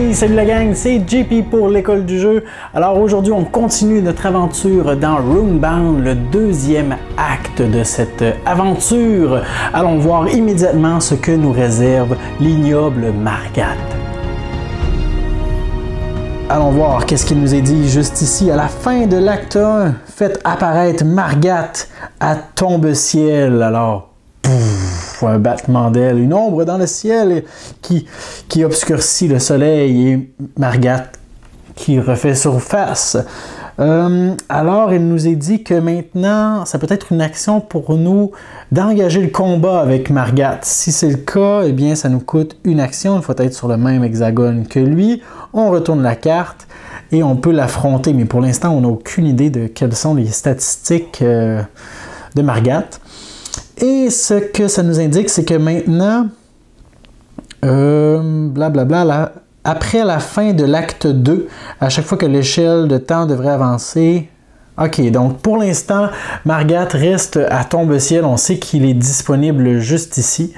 Hey, salut la gang, c'est JP pour l'école du jeu. Alors aujourd'hui, on continue notre aventure dans Runebound, le deuxième acte de cette aventure. Allons voir immédiatement ce que nous réserve l'ignoble Margat. Allons voir qu'est-ce qu'il nous est dit juste ici. À la fin de l'acte 1, faites apparaître Margat à tombe-ciel. Alors, un battement d'aile, une ombre dans le ciel qui obscurcit le soleil et Margat qui refait surface. Alors, il nous est dit que maintenant, ça peut être une action pour nous d'engager le combat avec Margat. Si c'est le cas, eh bien, ça nous coûte une action. Il faut être sur le même hexagone que lui. On retourne la carte et on peut l'affronter. Mais pour l'instant, on n'a aucune idée de quelles sont les statistiques de Margat. Et ce que ça nous indique, c'est que maintenant, après la fin de l'acte 2, à chaque fois que l'échelle de temps devrait avancer, ok, donc pour l'instant, Margat reste à tombe-ciel, on sait qu'il est disponible juste ici.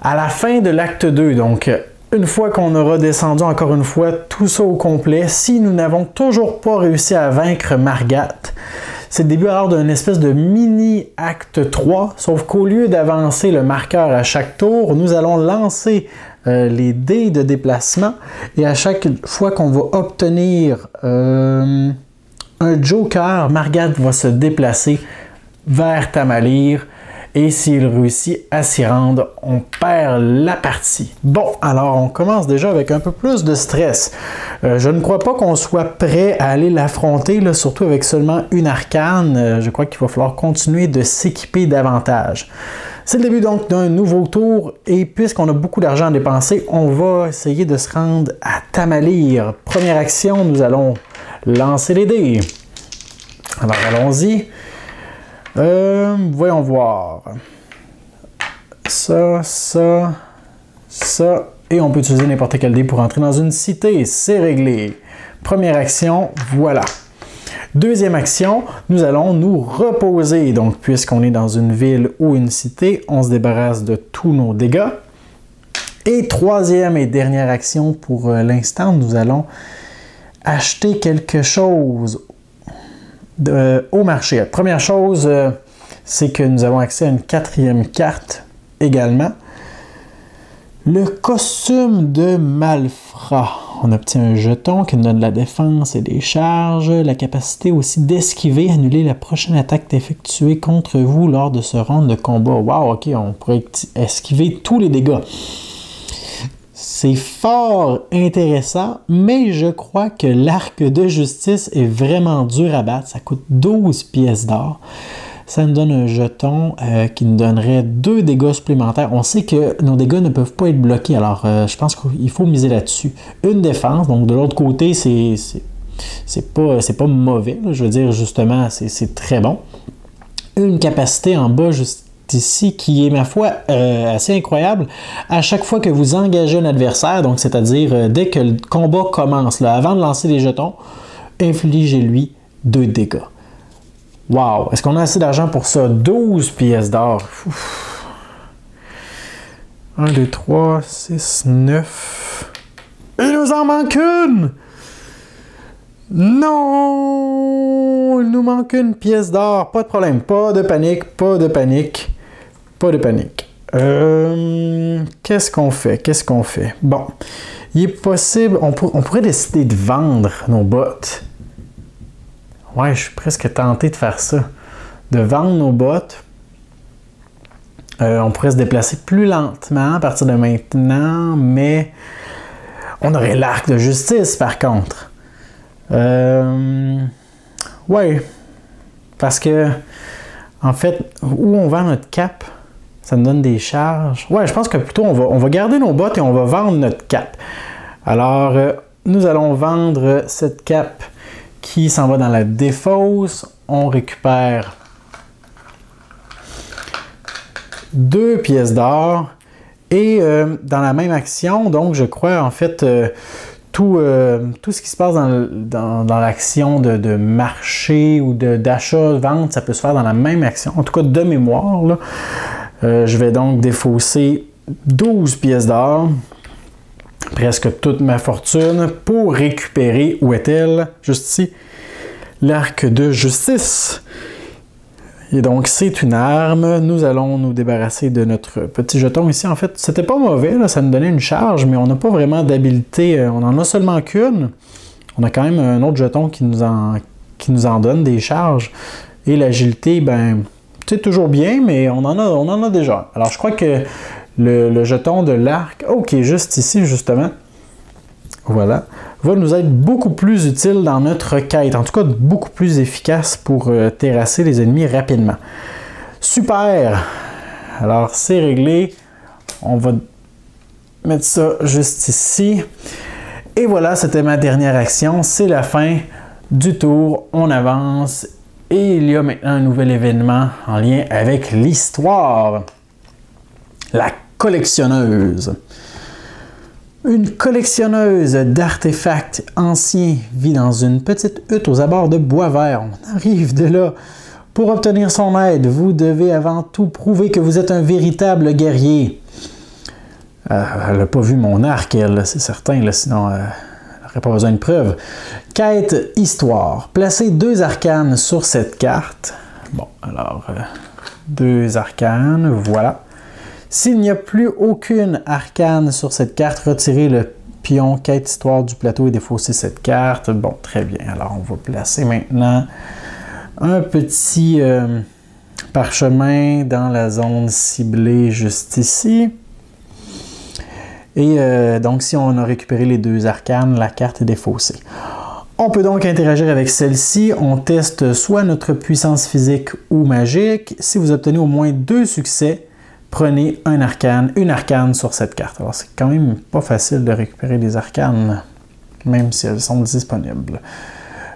À la fin de l'acte 2, donc une fois qu'on aura descendu encore une fois tout ça au complet, si nous n'avons toujours pas réussi à vaincre Margat, c'est le début alors d'un espèce de mini-acte 3, sauf qu'au lieu d'avancer le marqueur à chaque tour, nous allons lancer les dés de déplacement et à chaque fois qu'on va obtenir un joker, Margat va se déplacer vers Tamalyr et s'il réussit à s'y rendre, on perd la partie. Bon, alors on commence déjà avec un peu plus de stress. Je ne crois pas qu'on soit prêt à aller l'affronter, surtout avec seulement une arcane. Je crois qu'il va falloir continuer de s'équiper davantage. C'est le début donc d'un nouveau tour et puisqu'on a beaucoup d'argent à dépenser, on va essayer de se rendre à Tamalyr. Première action, nous allons lancer les dés. Alors allons-y. Voyons voir. Ça. Et on peut utiliser n'importe quel dé pour entrer dans une cité. C'est réglé. Première action, voilà. Deuxième action, nous allons nous reposer. Donc, puisqu'on est dans une ville ou une cité, on se débarrasse de tous nos dégâts. Et troisième et dernière action pour l'instant, nous allons acheter quelque chose au marché. La première chose, c'est que nous avons accès à une quatrième carte également. Le costume de Malfrat. On obtient un jeton qui nous donne de la défense et des charges. La capacité aussi d'esquiver, annuler la prochaine attaque effectuée contre vous lors de ce round de combat. Wow, ok, on pourrait esquiver tous les dégâts. C'est fort intéressant, mais je crois que l'arc de justice est vraiment dur à battre. Ça coûte 12 pièces d'or. Ça nous donne un jeton qui nous donnerait 2 dégâts supplémentaires. On sait que nos dégâts ne peuvent pas être bloqués, alors je pense qu'il faut miser là-dessus. Une défense, donc de l'autre côté, c'est pas mauvais. Là. Je veux dire, justement, c'est très bon. Une capacité en bas, juste ici, qui est, ma foi, assez incroyable. À chaque fois que vous engagez un adversaire, donc c'est-à-dire dès que le combat commence, là, avant de lancer les jetons, infligez-lui 2 dégâts. Wow! Est-ce qu'on a assez d'argent pour ça? 12 pièces d'or. 1, 2, 3, 6, 9. Il nous en manque une! Non! Il nous manque une pièce d'or. Pas de problème. Pas de panique. Pas de panique. Pas de panique. Qu'est-ce qu'on fait? Qu'est-ce qu'on fait? Bon. Il est possible... On pourrait décider de vendre nos bottes. Ouais, je suis presque tenté de faire ça. De vendre nos bottes. On pourrait se déplacer plus lentement à partir de maintenant, mais on aurait l'arc de justice par contre. Ouais. Parce que, en fait, où on vend notre cape, ça nous donne des charges. Ouais, je pense que plutôt on va garder nos bottes et on va vendre notre cape. Alors, nous allons vendre cette cape qui s'en va dans la défausse. On récupère 2 pièces d'or. Et dans la même action, donc je crois en fait tout ce qui se passe dans l'action de marché ou d'achat-vente, ça peut se faire dans la même action. En tout cas, de mémoire, là. Je vais donc défausser 12 pièces d'or. presque toute ma fortune pour récupérer, où est-elle? Juste ici, l'arc de justice. Et donc, c'est une arme. Nous allons nous débarrasser de notre petit jeton ici. En fait, c'était pas mauvais, là, ça nous donnait une charge, mais on n'a pas vraiment d'habileté. On en a seulement qu'une. On a quand même un autre jeton qui nous en donne des charges. Et l'agilité, ben, c'est toujours bien, mais on en a déjà. Alors, je crois que le jeton de l'arc, qui est juste ici, justement, voilà, va nous être beaucoup plus utile dans notre quête. En tout cas, beaucoup plus efficace pour terrasser les ennemis rapidement. Super! Alors, c'est réglé. On va mettre ça juste ici. Et voilà, c'était ma dernière action. C'est la fin du tour. On avance. Et il y a maintenant un nouvel événement en lien avec l'histoire. La collectionneuse. Une collectionneuse d'artefacts anciens vit dans une petite hutte aux abords de Boisvert. On arrive de là. Pour obtenir son aide, vous devez avant tout prouver que vous êtes un véritable guerrier. Elle n'a pas vu mon arc, elle, c'est certain, là, sinon elle n'aurait pas besoin de preuves. Quête histoire. Placez 2 arcanes sur cette carte. Bon, alors, 2 arcanes, voilà. S'il n'y a plus aucune arcane sur cette carte, retirez le pion quête histoire du plateau et défaussez cette carte. Bon, très bien. Alors, on va placer maintenant un petit parchemin dans la zone ciblée juste ici. Et donc, si on a récupéré les 2 arcanes, la carte est défaussée. On peut donc interagir avec celle-ci. On teste soit notre puissance physique ou magique. Si vous obtenez au moins 2 succès, prenez une arcane sur cette carte. Alors, c'est quand même pas facile de récupérer des arcanes, même si elles sont disponibles.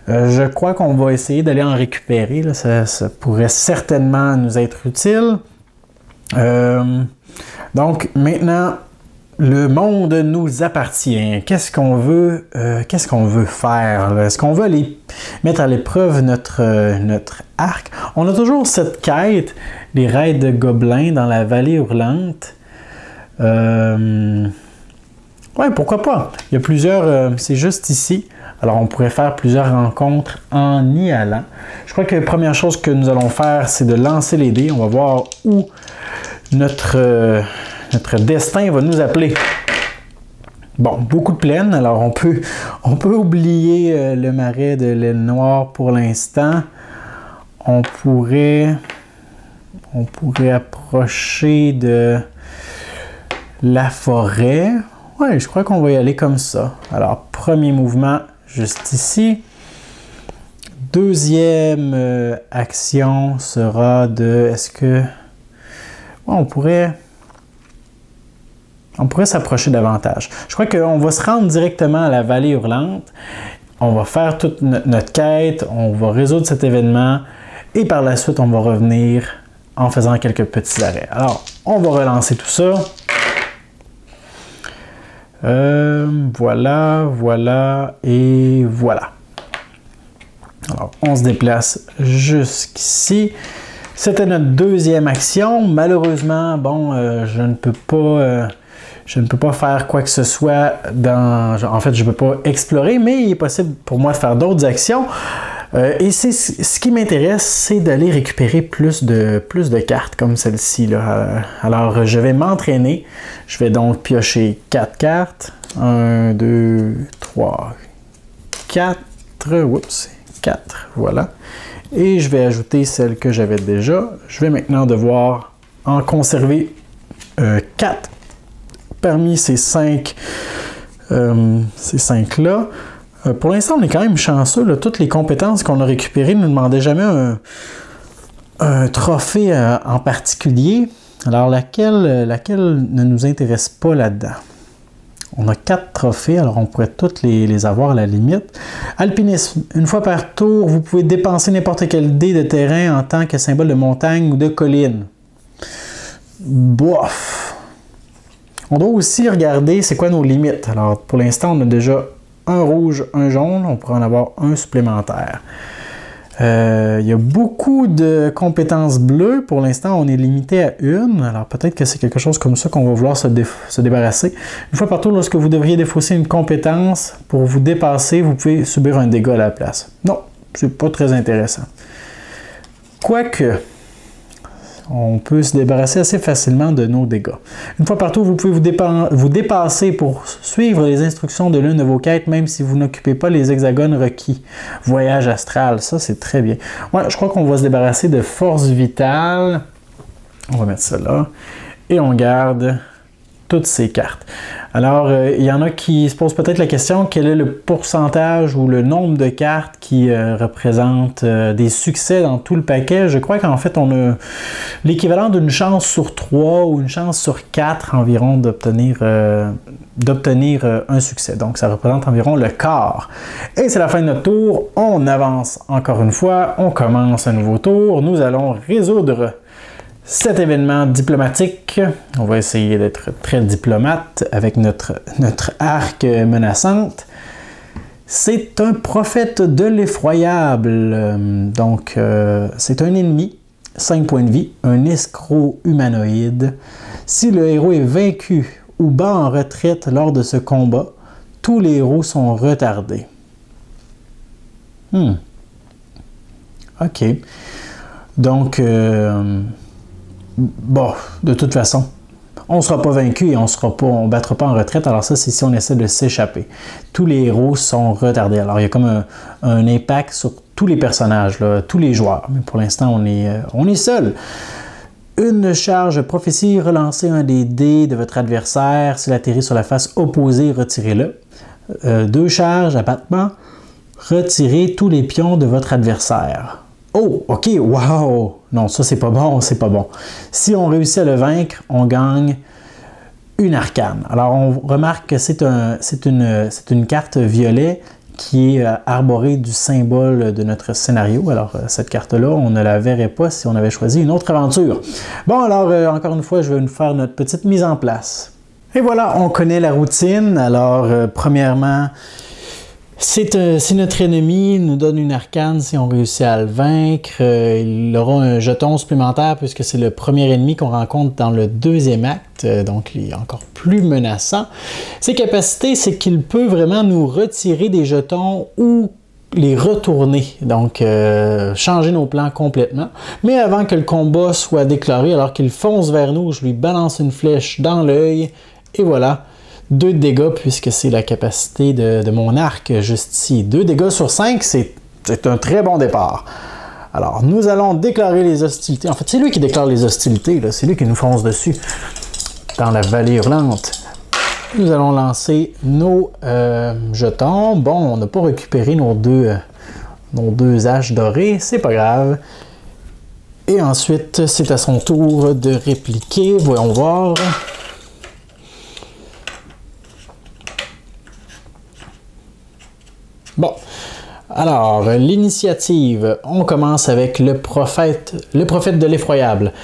Je crois qu'on va essayer d'aller en récupérer. Là. Ça pourrait certainement nous être utile. Donc, maintenant, le monde nous appartient. Qu'est-ce qu'on veut faire? Est-ce qu'on veut aller mettre à l'épreuve notre arc? On a toujours cette quête, les raids de gobelins dans la vallée hurlante. Ouais, pourquoi pas? Il y a plusieurs... c'est juste ici. Alors, on pourrait faire plusieurs rencontres en y allant. Je crois que la première chose que nous allons faire, c'est de lancer les dés. On va voir où notre destin va nous appeler. Bon, beaucoup de plaines, alors on peut oublier le marais de l'aile noire pour l'instant. On pourrait approcher de la forêt. Ouais, je crois qu'on va y aller comme ça. Alors, premier mouvement, juste ici. Deuxième action sera de... Est-ce que... Ouais, on pourrait s'approcher davantage. Je crois qu'on va se rendre directement à la vallée hurlante. On va faire toute notre quête, on va résoudre cet événement et par la suite, on va revenir en faisant quelques petits arrêts. Alors, on va relancer tout ça. Voilà et voilà. Alors, on se déplace jusqu'ici. C'était notre deuxième action. Malheureusement, bon, je ne peux pas faire quoi que ce soit dans... En fait, je ne peux pas explorer, mais il est possible pour moi de faire d'autres actions. Et ce qui m'intéresse, c'est d'aller récupérer plus de cartes comme celle-ci. Alors, je vais m'entraîner. Je vais donc piocher 4 cartes. 1, 2, 3, 4. Oups, 4. Voilà. Et je vais ajouter celle que j'avais déjà. Je vais maintenant devoir en conserver 4 parmi ces 5 là. Pour l'instant, on est quand même chanceux. Là. Toutes les compétences qu'on a récupérées ne nous demandaient jamais un trophée en particulier. Alors, laquelle ne nous intéresse pas là-dedans? On a 4 trophées, alors on pourrait tous les avoir à la limite. Alpinisme. Une fois par tour, vous pouvez dépenser n'importe quel dé de terrain en tant que symbole de montagne ou de colline. Bof! On doit aussi regarder c'est quoi nos limites. Alors, pour l'instant, on a déjà un rouge, un jaune. On pourrait en avoir un supplémentaire. Il y a beaucoup de compétences bleues. Pour l'instant, on est limité à une. Alors peut-être que c'est quelque chose comme ça qu'on va vouloir se débarrasser. Une fois partout, lorsque vous devriez défausser une compétence pour vous dépasser, vous pouvez subir un dégât à la place. Non, c'est pas très intéressant. Quoique, on peut se débarrasser assez facilement de nos dégâts. Une fois partout, vous pouvez vous dépasser pour suivre les instructions de l'une de vos quêtes, même si vous n'occupez pas les hexagones requis. Voyage astral, ça c'est très bien. Ouais, je crois qu'on va se débarrasser de force vitale. On va mettre ça là. Et on garde toutes ces cartes. Alors, il y en a qui se posent peut-être la question, quel est le pourcentage ou le nombre de cartes qui représentent des succès dans tout le paquet? Je crois qu'en fait, on a l'équivalent d'une chance sur 3 ou une chance sur 4 environ d'obtenir un succès. Donc, ça représente environ le quart. Et c'est la fin de notre tour. On avance encore une fois. On commence un nouveau tour. Nous allons résoudre cet événement diplomatique. On va essayer d'être très diplomate avec notre arc menaçante. C'est un prophète de l'effroyable. Donc, c'est un ennemi, 5 points de vie, un escroc humanoïde. Si le héros est vaincu ou bat en retraite lors de ce combat, tous les héros sont retardés. OK. Donc, bon, de toute façon, on ne sera pas vaincu et on ne battra pas en retraite. Alors ça, c'est si on essaie de s'échapper. Tous les héros sont retardés. Alors il y a comme un impact sur tous les personnages, là, tous les joueurs. Mais pour l'instant, on est seul. Une charge prophétie, relancez un des dés de votre adversaire. S'il atterrit sur la face opposée, retirez-le. 2 charges, abattement, retirez tous les pions de votre adversaire. Oh, OK, wow! Non, ça, c'est pas bon, c'est pas bon. Si on réussit à le vaincre, on gagne une arcane. Alors, on remarque que c'est une carte violet qui est arborée du symbole de notre scénario. Alors, cette carte-là, on ne la verrait pas si on avait choisi une autre aventure. Bon, alors, encore une fois, je vais nous faire notre petite mise en place. Et voilà, on connaît la routine. Alors, premièrement, si notre ennemi nous donne une arcane, si on réussit à le vaincre, il aura un jeton supplémentaire puisque c'est le premier ennemi qu'on rencontre dans le 2e acte, donc il est encore plus menaçant. Ses capacités, c'est qu'il peut vraiment nous retirer des jetons ou les retourner, donc changer nos plans complètement. Mais avant que le combat soit déclaré, alors qu'il fonce vers nous, je lui balance une flèche dans l'œil et voilà. 2 dégâts puisque c'est la capacité de mon arc juste ici. 2 dégâts sur 5, c'est un très bon départ. Alors, nous allons déclarer les hostilités. En fait, c'est lui qui déclare les hostilités. C'est lui qui nous fonce dessus dans la vallée hurlante. Nous allons lancer nos jetons. Bon, on n'a pas récupéré nos deux haches dorées. C'est pas grave. Et ensuite, c'est à son tour de répliquer. Voyons voir. Bon, alors, l'initiative, on commence avec le prophète de l'effroyable,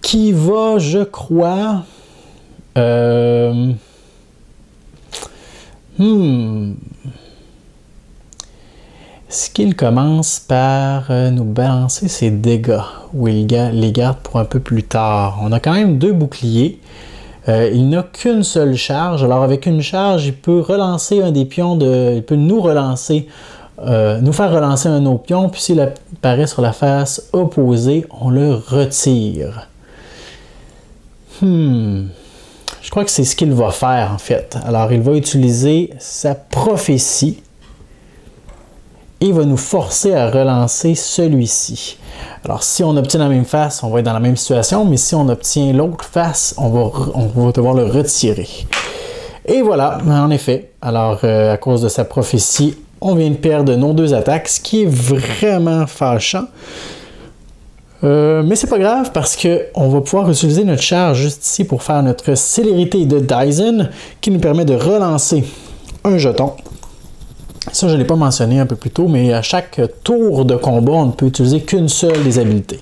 qui va, je crois, est-ce qu'il commence par nous balancer ses dégâts, ou il les garde pour un peu plus tard? On a quand même 2 boucliers. Il n'a qu'une seule charge. Alors avec une charge, il peut relancer un des pions il peut nous faire relancer un autre pion, puis s'il apparaît sur la face opposée, on le retire. Je crois que c'est ce qu'il va faire en fait. Alors il va utiliser sa prophétie. Il va nous forcer à relancer celui-ci. Alors, si on obtient la même face, on va être dans la même situation, mais si on obtient l'autre face, on va devoir le retirer. Et voilà, en effet. Alors, à cause de sa prophétie, on vient de perdre nos 2 attaques, ce qui est vraiment fâchant. Mais c'est pas grave parce qu'on va pouvoir utiliser notre charge juste ici pour faire notre célérité de Dyson, qui nous permet de relancer un jeton. Ça, je ne l'ai pas mentionné un peu plus tôt, mais à chaque tour de combat, on ne peut utiliser qu'une seule des habiletés.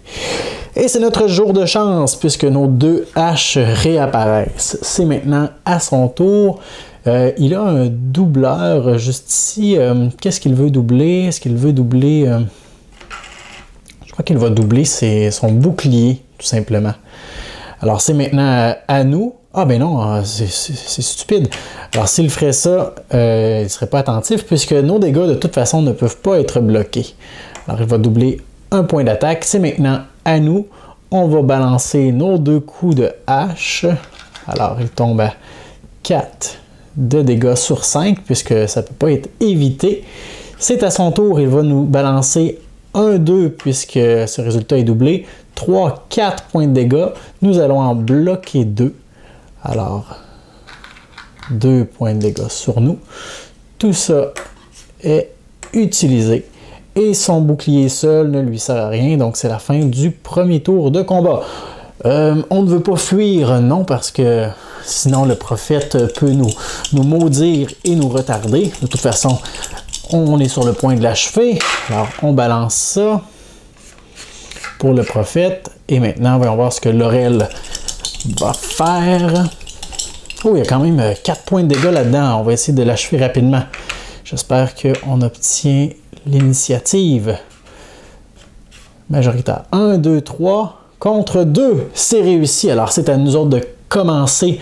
Et c'est notre jour de chance, puisque nos 2 haches réapparaissent. C'est maintenant à son tour. Il a un doubleur juste ici. Qu'est-ce qu'il veut doubler? Est-ce qu'il veut doubler... crois qu'il va doubler son bouclier, tout simplement. Alors, c'est maintenant à nous. Ah ben non, c'est stupide. Alors, s'il ferait ça, il ne serait pas attentif puisque nos dégâts, de toute façon, ne peuvent pas être bloqués. Alors, il va doubler un point d'attaque. C'est maintenant à nous. On va balancer nos 2 coups de hache. Alors, il tombe à 4 de dégâts sur 5 puisque ça ne peut pas être évité. C'est à son tour, il va nous balancer 1-2 puisque ce résultat est doublé. 3-4 points de dégâts. Nous allons en bloquer 2. Alors, 2 points de dégâts sur nous. Tout ça est utilisé. Et son bouclier seul ne lui sert à rien. Donc, c'est la fin du premier tour de combat. On ne veut pas fuir, non, parce que sinon le prophète peut nous maudire et nous retarder. De toute façon, on est sur le point de l'achever. Alors, on balance ça pour le prophète. Et maintenant, voyons voir ce que Laurel va faire. Oh, il y a quand même 4 points de dégâts là-dedans. On va essayer de l'achever rapidement. J'espère qu'on obtient l'initiative. Majoritaire. 1, 2, 3 contre 2. C'est réussi. Alors, c'est à nous autres de commencer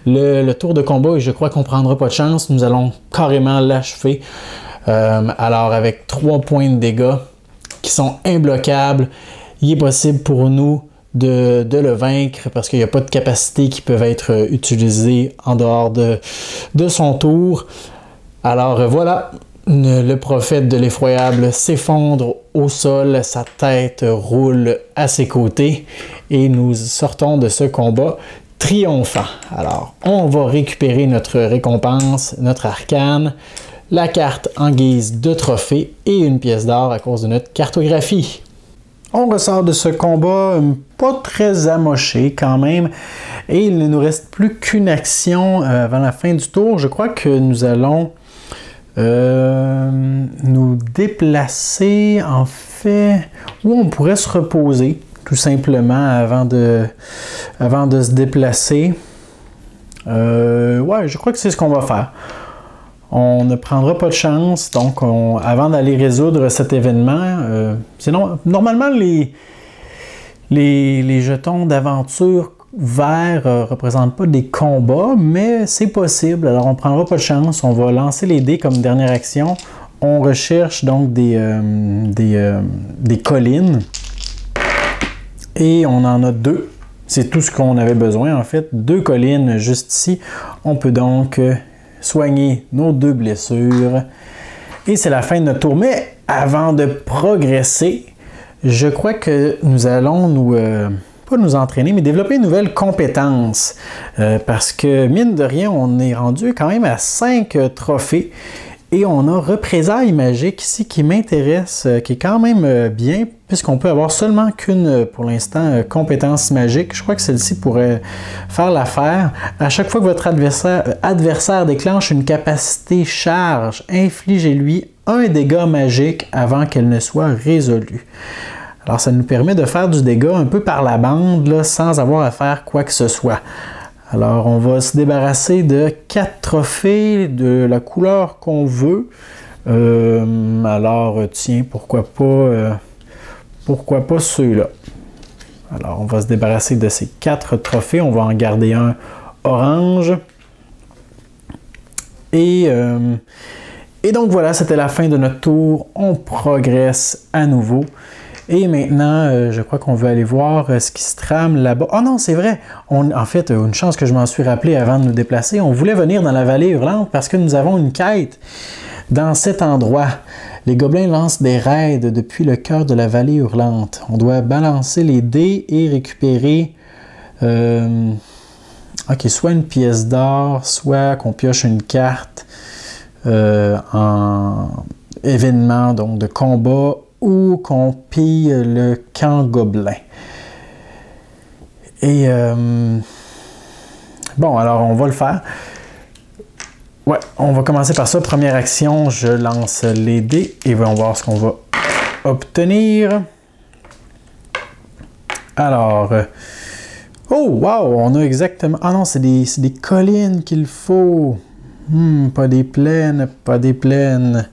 le tour de combat et je crois qu'on ne prendra pas de chance. Nous allons carrément l'achever. Alors, avec 3 points de dégâts qui sont imbloquables, il est possible pour nous de le vaincre parce qu'il n'y a pas de capacités qui peuvent être utilisées en dehors de son tour. Alors voilà, le prophète de l'effroyable s'effondre au sol, sa tête roule à ses côtés et nous sortons de ce combat triomphant. Alors, on va récupérer notre récompense, notre arcane, la carte en guise de trophée et une pièce d'or à cause de notre cartographie. On ressort de ce combat pas très amoché quand même et il ne nous reste plus qu'une action avant la fin du tour. Je crois que nous allons nous déplacer en fait où on pourrait se reposer tout simplement avant de se déplacer. Ouais, je crois que c'est ce qu'on va faire. On ne prendra pas de chance, donc avant d'aller résoudre cet événement, normalement les jetons d'aventure verts ne représentent pas des combats, mais c'est possible, alors on ne prendra pas de chance, on va lancer les dés comme dernière action. On recherche donc des collines, et on en a 2. C'est tout ce qu'on avait besoin en fait, 2 collines juste ici. On peut donc soigner nos 2 blessures. Et c'est la fin de notre tour. Mais avant de progresser, je crois que nous allons pas nous entraîner, mais développer une nouvelle compétence. Parce que, mine de rien, on est rendu quand même à 5 trophées. Et on a représailles magiques ici qui m'intéresse, qui est quand même bien, puisqu'on peut avoir seulement qu'une, pour l'instant, compétence magique. Je crois que celle-ci pourrait faire l'affaire. À chaque fois que votre adversaire déclenche une capacité charge, infligez-lui un dégât magique avant qu'elle ne soit résolue. Alors, ça nous permet de faire du dégât un peu par la bande, là, sans avoir à faire quoi que ce soit. Alors, on va se débarrasser de 4 trophées de la couleur qu'on veut. Alors, tiens, pourquoi pas ceux-là. Alors, on va se débarrasser de ces 4 trophées. On va en garder un orange. Et donc, voilà, c'était la fin de notre tour. On progresse à nouveau. Et maintenant, je crois qu'on veut aller voir ce qui se trame là-bas. Oh non, c'est vrai! En fait, une chance que je m'en suis rappelé avant de nous déplacer. On voulait venir dans la vallée hurlante parce que nous avons une quête dans cet endroit. Les gobelins lancent des raids depuis le cœur de la vallée hurlante. On doit balancer les dés et récupérer soit une pièce d'or, soit qu'on pioche une carte en événement donc de combat ou qu'on pille le camp gobelin. Et bon, alors on va le faire. Ouais, on va commencer par ça. Première action, je lance les dés et on va voir ce qu'on va obtenir. Alors, oh wow, on a exactement... Ah non, c'est des collines qu'il faut. Pas des plaines, pas des plaines.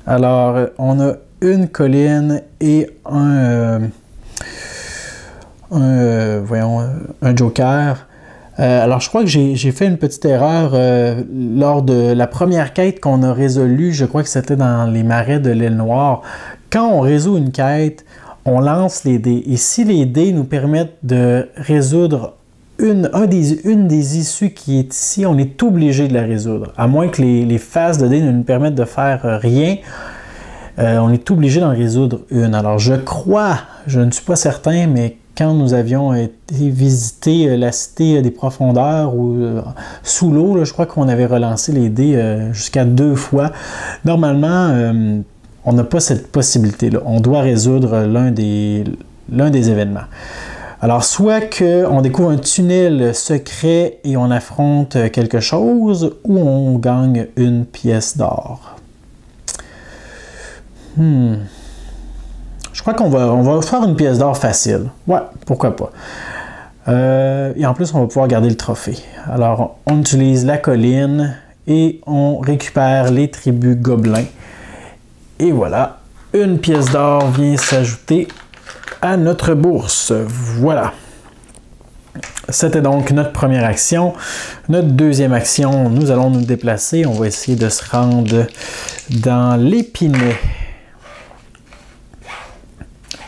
Alors, on a une colline et un joker. Alors, je crois que j'ai fait une petite erreur lors de la première quête qu'on a résolue. Je crois que c'était dans les marais de l'île Noire. Quand on résout une quête, on lance les dés. Et si les dés nous permettent de résoudre une des issues qui est ici, on est obligé de la résoudre. À moins que les faces de dés ne nous permettent de faire rien, on est obligé d'en résoudre une. Alors, je crois, je ne suis pas certain, mais quand nous avions été visiter la cité des profondeurs ou sous l'eau, je crois qu'on avait relancé les dés jusqu'à 2 fois. Normalement, on n'a pas cette possibilité-là. On doit résoudre l'un des événements. Alors, soit qu'on découvre un tunnel secret et on affronte quelque chose, ou on gagne une pièce d'or. Je crois qu'on va faire une pièce d'or facile. Ouais, pourquoi pas. Et en plus, on va pouvoir garder le trophée. Alors, on utilise la colline et on récupère les tribus gobelins. Et voilà, une pièce d'or vient s'ajouter à notre bourse. Voilà. C'était donc notre première action. Notre deuxième action, nous allons nous déplacer. On va essayer de se rendre dans l'Épinay.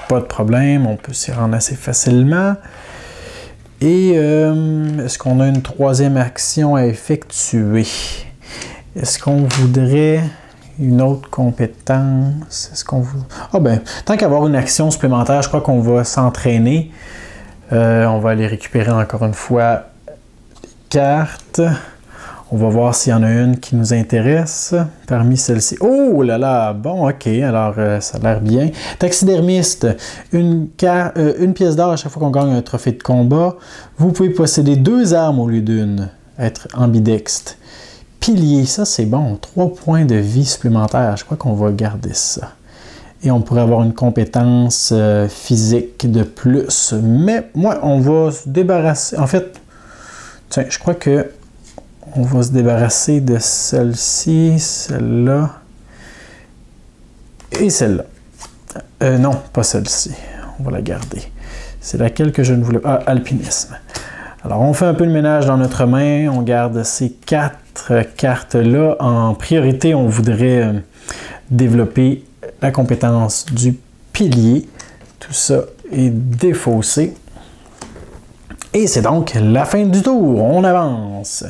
Pas de problème, on peut s'y rendre assez facilement. Et est-ce qu'on a une troisième action à effectuer? Est-ce qu'on voudrait une autre compétence? Est-ce qu'on veut... Ah ben, tant qu'avoir une action supplémentaire, je crois qu'on va s'entraîner. On va aller récupérer encore une fois les cartes. On va voir s'il y en a une qui nous intéresse parmi celles-ci. Oh là là! Bon, ok, alors ça a l'air bien. Taxidermiste, une pièce d'or à chaque fois qu'on gagne un trophée de combat. Vous pouvez posséder 2 armes au lieu d'une. Être ambidextre. Pilier, ça c'est bon. 3 points de vie supplémentaires. Je crois qu'on va garder ça. Et on pourrait avoir une compétence physique de plus. Mais moi, on va se débarrasser. En fait, tiens, je crois que on va se débarrasser de celle-ci, celle-là et celle-là. Non, pas celle-ci. On va la garder. C'est laquelle que je ne voulais pas. Ah, alpinisme. Alors, on fait un peu de ménage dans notre main. On garde ces 4 cartes-là. En priorité, on voudrait développer la compétence du pilier. Tout ça est défaussé. Et c'est donc la fin du tour. On avance.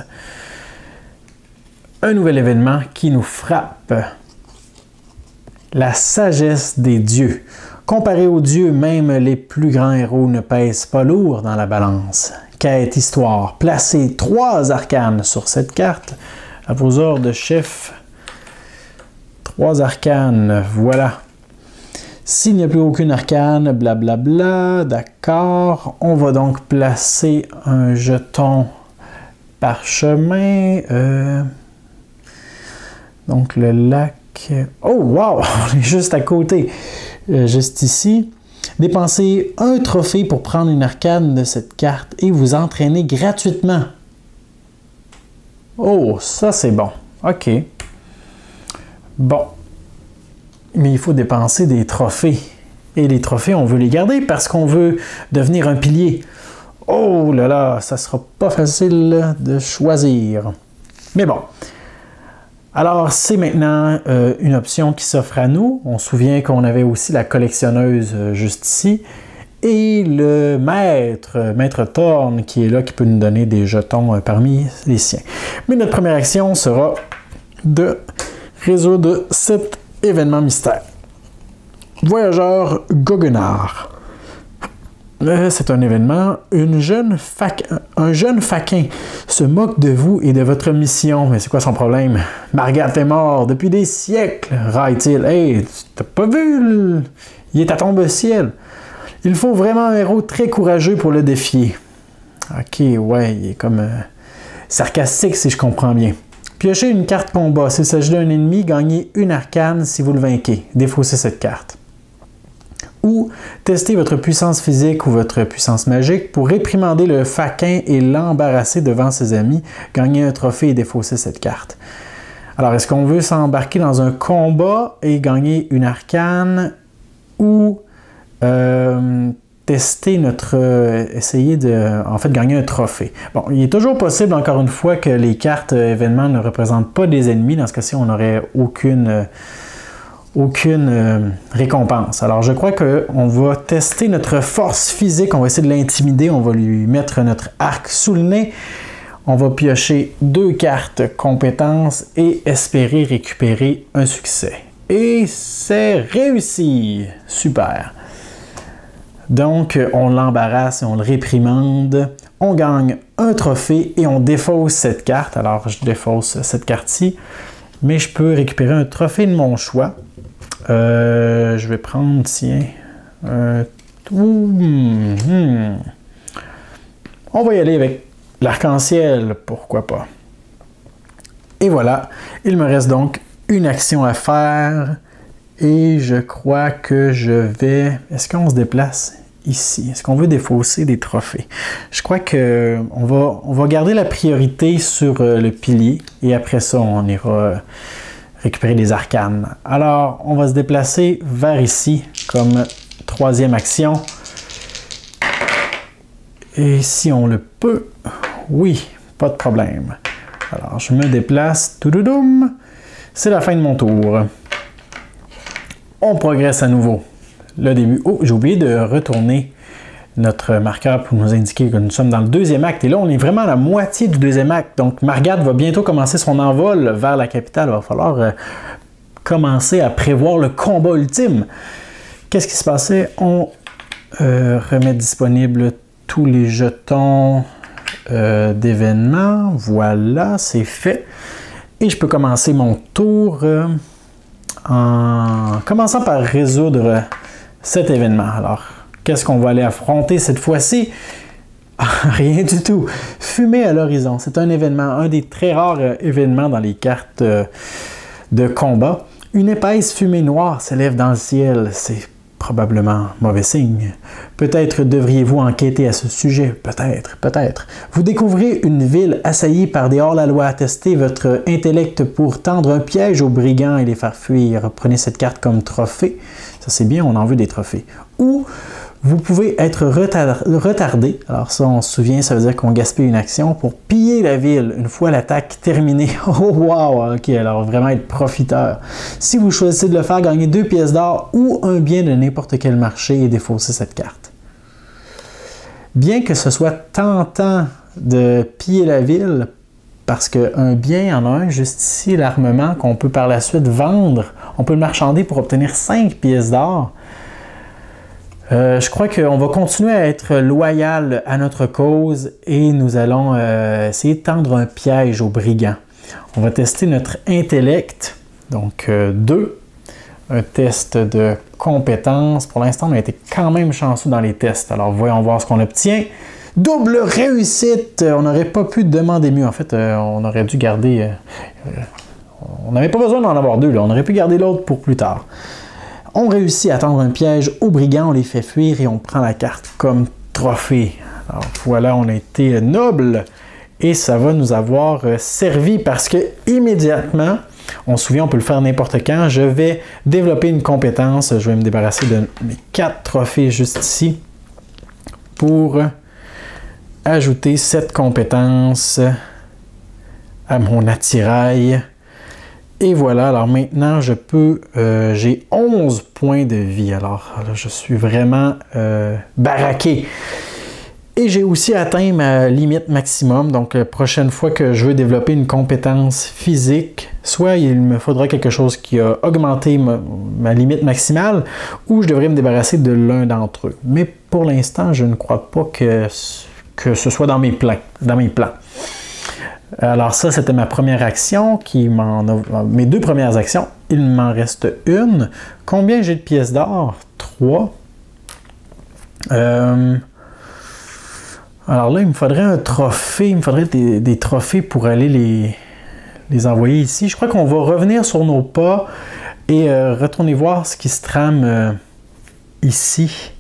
Un nouvel événement qui nous frappe. La sagesse des dieux. Comparé aux dieux, même les plus grands héros ne pèsent pas lourd dans la balance. Quête histoire. Placez 3 arcanes sur cette carte. À vos ordres, chef. 3 arcanes. Voilà. S'il n'y a plus aucune arcane, blablabla, d'accord. On va donc placer un jeton parchemin. Donc le lac... Oh, wow! On est juste à côté. Juste ici. Dépensez un trophée pour prendre une arcane de cette carte et vous entraîner gratuitement. Oh, ça c'est bon. OK. Bon. Mais il faut dépenser des trophées. Et les trophées, on veut les garder parce qu'on veut devenir un pilier. Oh là là, ça sera pas facile de choisir. Mais bon. Alors, c'est maintenant une option qui s'offre à nous. On se souvient qu'on avait aussi la collectionneuse juste ici. Et le maître Thorn, qui est là, qui peut nous donner des jetons parmi les siens. Mais notre première action sera de résoudre cet événement mystère. Voyageur goguenard. C'est un événement. Un jeune faquin se moque de vous et de votre mission. Mais c'est quoi son problème? Margat est mort depuis des siècles, raille-t-il. Hey, t'as pas vu? Il est à tombe ciel. Il faut vraiment un héros très courageux pour le défier. Ok, ouais, il est comme sarcastique si je comprends bien. Piochez une carte combat. S'il s'agit d'un ennemi, gagnez une arcane si vous le vainquez. Défaussez cette carte. Ou testez votre puissance physique ou votre puissance magique pour réprimander le faquin et l'embarrasser devant ses amis. Gagnez un trophée et défausser cette carte. Alors, est-ce qu'on veut s'embarquer dans un combat et gagner une arcane ou tester essayer de, en fait, gagner un trophée? Bon, il est toujours possible, encore une fois, que les cartes événements ne représentent pas des ennemis. Dans ce cas-ci, on n'aurait aucune récompense. Alors, je crois qu'on va tester notre force physique. On va essayer de l'intimider. On va lui mettre notre arc sous le nez. On va piocher 2 cartes compétences et espérer récupérer un succès. Et c'est réussi! Super! Donc, on l'embarrasse et on le réprimande. On gagne un trophée et on défausse cette carte. Alors, je défausse cette carte-ci. Mais je peux récupérer un trophée de mon choix. Je vais prendre, tiens, on va y aller avec l'arc-en-ciel, pourquoi pas. Et voilà, il me reste donc une action à faire. Et je crois que je vais... Est-ce qu'on se déplace ici? Est-ce qu'on veut défausser des trophées? Je crois qu'on va garder la priorité sur le pilier. Et après ça, on ira récupérer des arcanes. Alors, on va se déplacer vers ici comme 3e action. Et si on le peut, oui, pas de problème. Alors, je me déplace. Touloudoum. C'est la fin de mon tour. On progresse à nouveau. Le début. Oh, j'ai oublié de retourner notre marqueur pour nous indiquer que nous sommes dans le 2e acte. Et là, on est vraiment à la moitié du 2e acte. Donc, Margad va bientôt commencer son envol vers la capitale. Il va falloir commencer à prévoir le combat ultime. Qu'est-ce qui se passait? On remet disponible tous les jetons d'événements. Voilà, c'est fait. Et je peux commencer mon tour en commençant par résoudre cet événement. Alors, qu'est-ce qu'on va aller affronter cette fois-ci? Rien du tout. Fumée à l'horizon. C'est un événement, un des très rares événements dans les cartes de combat. Une épaisse fumée noire s'élève dans le ciel. C'est probablement mauvais signe. Peut-être devriez-vous enquêter à ce sujet. Peut-être, peut-être. Vous découvrez une ville assaillie par des hors-la-loi. Testez votre intellect pour tendre un piège aux brigands et les faire fuir. Prenez cette carte comme trophée. Ça, c'est bien, on en veut des trophées. Ou vous pouvez être retardé. Alors ça, on se souvient, ça veut dire qu'on gaspille une action pour piller la ville une fois l'attaque terminée. Oh wow! Ok, alors vraiment être profiteur. Si vous choisissez de le faire, gagnez 2 pièces d'or ou un bien de n'importe quel marché et défausser cette carte. Bien que ce soit tentant de piller la ville, parce qu'un bien, il y en a un juste ici, l'armement, qu'on peut par la suite vendre. On peut le marchander pour obtenir 5 pièces d'or. Je crois qu'on va continuer à être loyal à notre cause et nous allons essayer de tendre un piège aux brigands. On va tester notre intellect, donc 2, un test de compétence. Pour l'instant, on a été quand même chanceux dans les tests. Alors, voyons voir ce qu'on obtient. Double réussite! On n'aurait pas pu demander mieux. En fait, on aurait dû garder... on n'avait pas besoin d'en avoir 2. Là. On aurait pu garder l'autre pour plus tard. On réussit à tendre un piège aux brigands, on les fait fuir et on prend la carte comme trophée. Alors voilà, on a été noble et ça va nous avoir servi parce que immédiatement, on se souvient, on peut le faire n'importe quand, je vais développer une compétence, je vais me débarrasser de mes 4 trophées juste ici pour ajouter cette compétence à mon attirail. Et voilà, alors maintenant, je peux... j'ai 11 points de vie. Alors là, je suis vraiment baraqué. Et j'ai aussi atteint ma limite maximum. Donc, la prochaine fois que je veux développer une compétence physique, soit il me faudra quelque chose qui a augmenté ma limite maximale, ou je devrais me débarrasser de l'un d'entre eux. Mais pour l'instant, je ne crois pas que ce soit dans mes plans. Alors ça, c'était ma première action, mes 2 premières actions. Il m'en reste une. Combien j'ai de pièces d'or? 3. Alors là, il me faudrait un trophée. Il me faudrait des trophées pour aller les envoyer ici. Je crois qu'on va revenir sur nos pas et retourner voir ce qui se trame ici.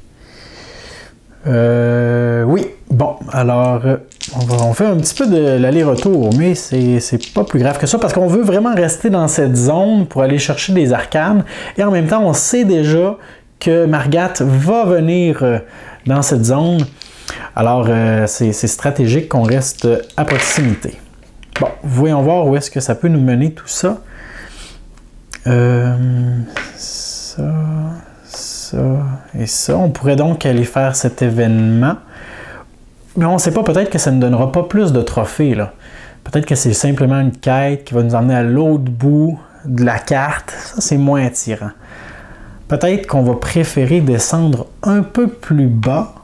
Oui, Bon, alors, on fait un petit peu de l'aller-retour, mais c'est pas plus grave que ça, parce qu'on veut vraiment rester dans cette zone pour aller chercher des arcanes, et en même temps, on sait déjà que Margat va venir dans cette zone. Alors, c'est stratégique qu'on reste à proximité. Bon, voyons voir où est-ce que ça peut nous mener tout ça. Ça et ça. On pourrait donc aller faire cet événement. Mais on ne sait pas, peut-être que ça ne donnera pas plus de trophées, là. Peut-être que c'est simplement une quête qui va nous emmener à l'autre bout de la carte. Ça, c'est moins attirant. Peut-être qu'on va préférer descendre un peu plus bas.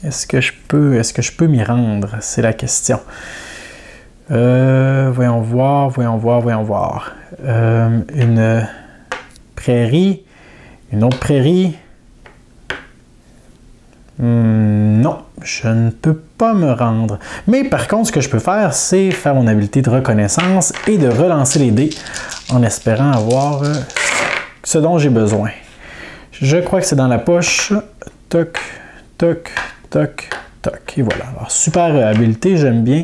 Est-ce que je peux m'y rendre? C'est la question. Voyons voir. Une prairie. Une autre prairie. Non, je ne peux pas me rendre. Mais par contre, ce que je peux faire, c'est faire mon habilité de reconnaissance et de relancer les dés en espérant avoir ce dont j'ai besoin. Je crois que c'est dans la poche. Toc, toc, toc, toc. Et voilà. Alors, super habilité, j'aime bien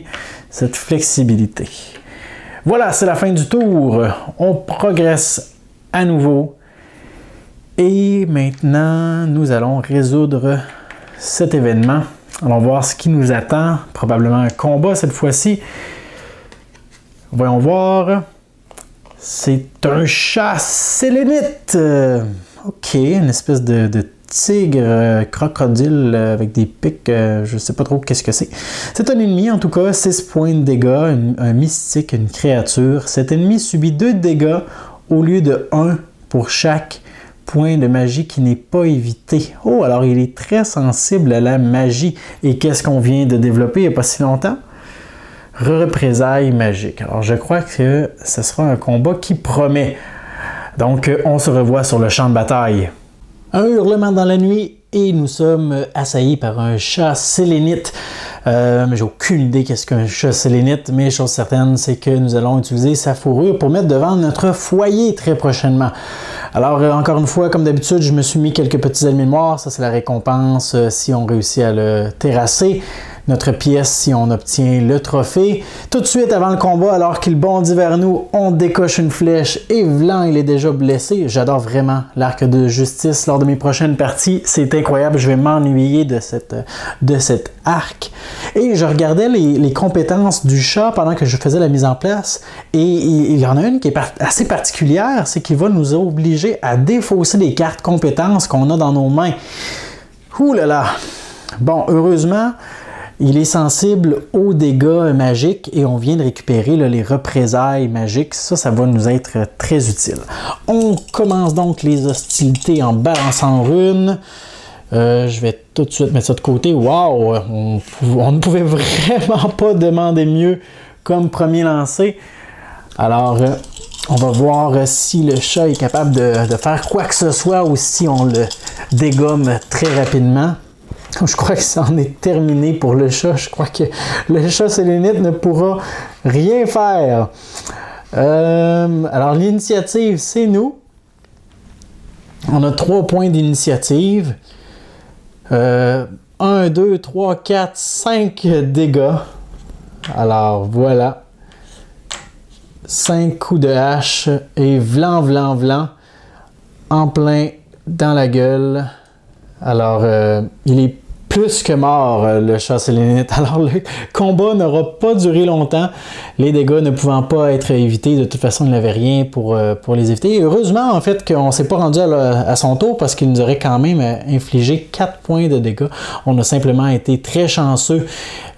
cette flexibilité. Voilà, c'est la fin du tour. On progresse à nouveau. Et maintenant, nous allons résoudre cet événement. Allons voir ce qui nous attend. Probablement un combat cette fois-ci. Voyons voir. C'est un chat sélénite. Ok, une espèce de tigre crocodile avec des pics. Je ne sais pas trop qu'est-ce que c'est. C'est un ennemi, en tout cas, 6 points de dégâts, un mystique, une créature. Cet ennemi subit 2 dégâts au lieu de 1 pour chaque point de magie qui n'est pas évité. Oh, alors il est très sensible à la magie. Et qu'est-ce qu'on vient de développer il n'y a pas si longtemps? Représailles magiques. Alors je crois que ce sera un combat qui promet. Donc on se revoit sur le champ de bataille. Un hurlement dans la nuit et nous sommes assaillis par un chat sélénite. J'ai aucune idée qu'est-ce qu'un chat sélénite, mais chose certaine, c'est que nous allons utiliser sa fourrure pour mettre devant notre foyer très prochainement. Alors, encore une fois, comme d'habitude, je me suis mis quelques petits ennemis noirs. Ça, c'est la récompense si on réussit à le terrasser. Notre pièce si on obtient le trophée. Tout de suite avant le combat, alors qu'il bondit vers nous, on décoche une flèche et Vlan, il est déjà blessé. J'adore vraiment l'arc de justice lors de mes prochaines parties. C'est incroyable, je vais m'ennuyer de cet arc. Et je regardais les compétences du chat pendant que je faisais la mise en place. Et il y en a une qui est assez particulière, c'est qu'il va nous obliger à défausser les cartes compétences qu'on a dans nos mains. Ouh là là! Bon, heureusement, il est sensible aux dégâts magiques et on vient de récupérer là, les représailles magiques. Ça va nous être très utile. On commence donc les hostilités en balançant rune. Je vais tout de suite mettre ça de côté. Wow! On ne pouvait vraiment pas demander mieux comme premier lancer. Alors, on va voir si le chat est capable de faire quoi que ce soit ou si on le dégomme très rapidement. Je crois que ça en est terminé pour le chat. Je crois que le chat sélénite ne pourra rien faire. Alors, l'initiative, c'est nous. On a 3 points d'initiative. 1, 2, 3, 4, 5 dégâts. Alors, voilà. 5 coups de hache et vlan, vlan, vlan. En plein dans la gueule. Alors, il est plus que mort, le chat sélénite. Alors, le combat n'aura pas duré longtemps. Les dégâts ne pouvant pas être évités, de toute façon, il n'avait rien pour les éviter. Et heureusement, en fait, qu'on ne s'est pas rendu à son tour parce qu'il nous aurait quand même infligé 4 points de dégâts. On a simplement été très chanceux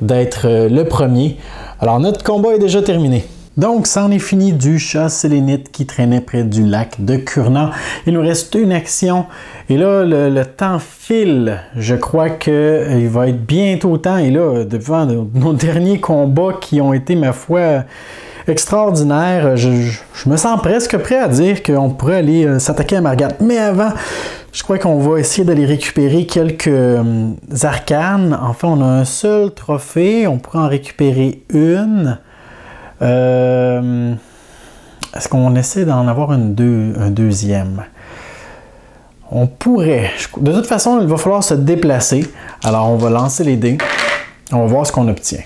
d'être le premier. Alors, notre combat est déjà terminé. Donc, c'en est fini du chat sélénite qui traînait près du lac de Curnan. Il nous reste une action. Et là, le temps file. Je crois qu'il va être bientôt temps. Et là, devant nos derniers combats qui ont été, ma foi, extraordinaires, je me sens presque prêt à dire qu'on pourrait aller s'attaquer à Margat. Mais avant, je crois qu'on va essayer d'aller récupérer quelques arcanes. Enfin, on a un seul trophée. On pourrait en récupérer une. Est-ce qu'on essaie d'en avoir un deuxième? on pourrait... De toute façon, il va falloir se déplacer. Alors, on va lancer les dés. On va voir ce qu'on obtient.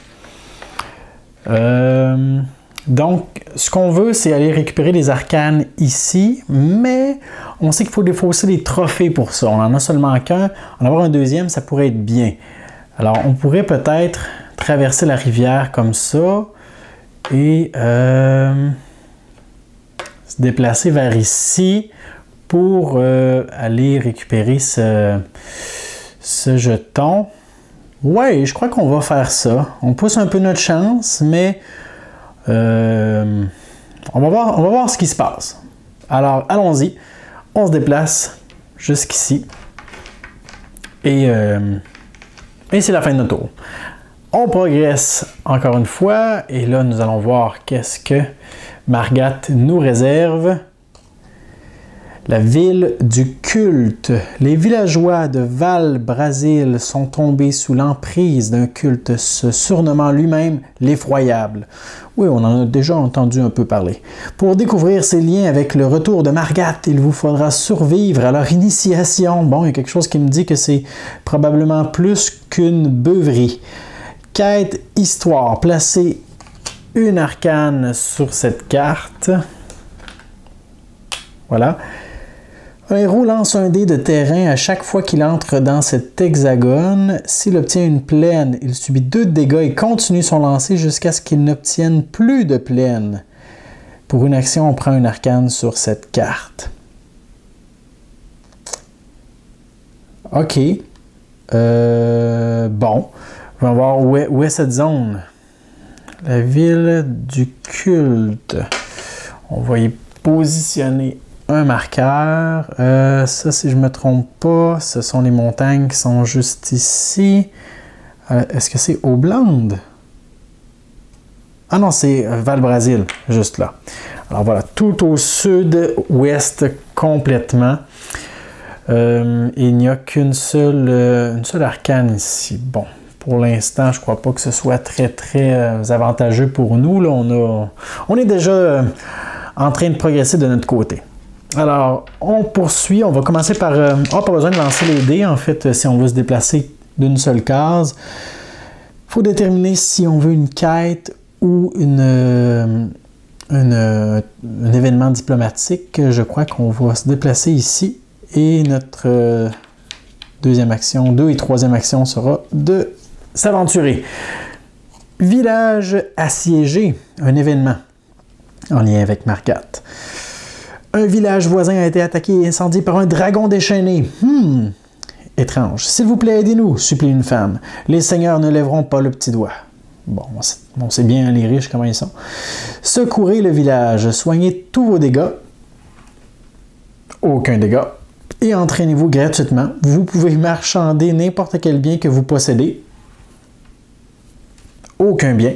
Donc, ce qu'on veut, c'est aller récupérer des arcanes ici, mais on sait qu'il faut défausser des trophées pour ça. On n'en a seulement qu'un. En avoir un deuxième, ça pourrait être bien. Alors, on pourrait peut-être traverser la rivière comme ça et se déplacer vers ici pour aller récupérer ce jeton. Ouais, je crois qu'on va faire ça. On pousse un peu notre chance, mais on va voir ce qui se passe. Alors, allons-y. On se déplace jusqu'ici. Et c'est la fin de notre tour. On progresse encore une fois. Et là, nous allons voir qu'est-ce que Margat nous réserve. La ville du culte. Les villageois de Val-Brasil sont tombés sous l'emprise d'un culte se surnommant lui-même l'Effroyable. Oui, on en a déjà entendu un peu parler. Pour découvrir ces liens avec le retour de Margat, il vous faudra survivre à leur initiation. Bon, il y a quelque chose qui me dit que c'est probablement plus qu'une beuverie. Quête histoire. Placez une arcane sur cette carte. Voilà. Un héros lance un dé de terrain à chaque fois qu'il entre dans cet hexagone. S'il obtient une plaine, il subit 2 dégâts et continue son lancer jusqu'à ce qu'il n'obtienne plus de plaine. Pour une action, on prend une arcane sur cette carte. OK. Bon. On va voir où est cette zone. La ville du culte. On va y positionner un marqueur. Ça, si je ne me trompe pas, ce sont les montagnes qui sont juste ici. Est-ce que c'est Aublande? Ah non, c'est Val-Brasil, juste là. Alors voilà, tout au sud-ouest complètement. Il n'y a qu'une une seule arcane ici. Bon, pour l'instant, je ne crois pas que ce soit très, très avantageux pour nous. Là, on est déjà en train de progresser de notre côté. Alors, on poursuit. On va commencer par... pas besoin de lancer les dés, en fait, si on veut se déplacer d'une seule case. Il faut déterminer si on veut une quête ou un événement diplomatique. Je crois qu'on va se déplacer ici. Et notre deuxième action, 2 et troisième action sera de s'aventurer. Village assiégé, un événement en lien avec Margat. Un village voisin a été attaqué et incendié par un dragon déchaîné. Étrange. S'il vous plaît, aidez-nous, supplie une femme. Les seigneurs ne lèveront pas le petit doigt. Bon, on sait bien les riches comment ils sont. Secourez le village. Soignez tous vos dégâts. Aucun dégât. Et entraînez-vous gratuitement. Vous pouvez marchander n'importe quel bien que vous possédez. Aucun bien.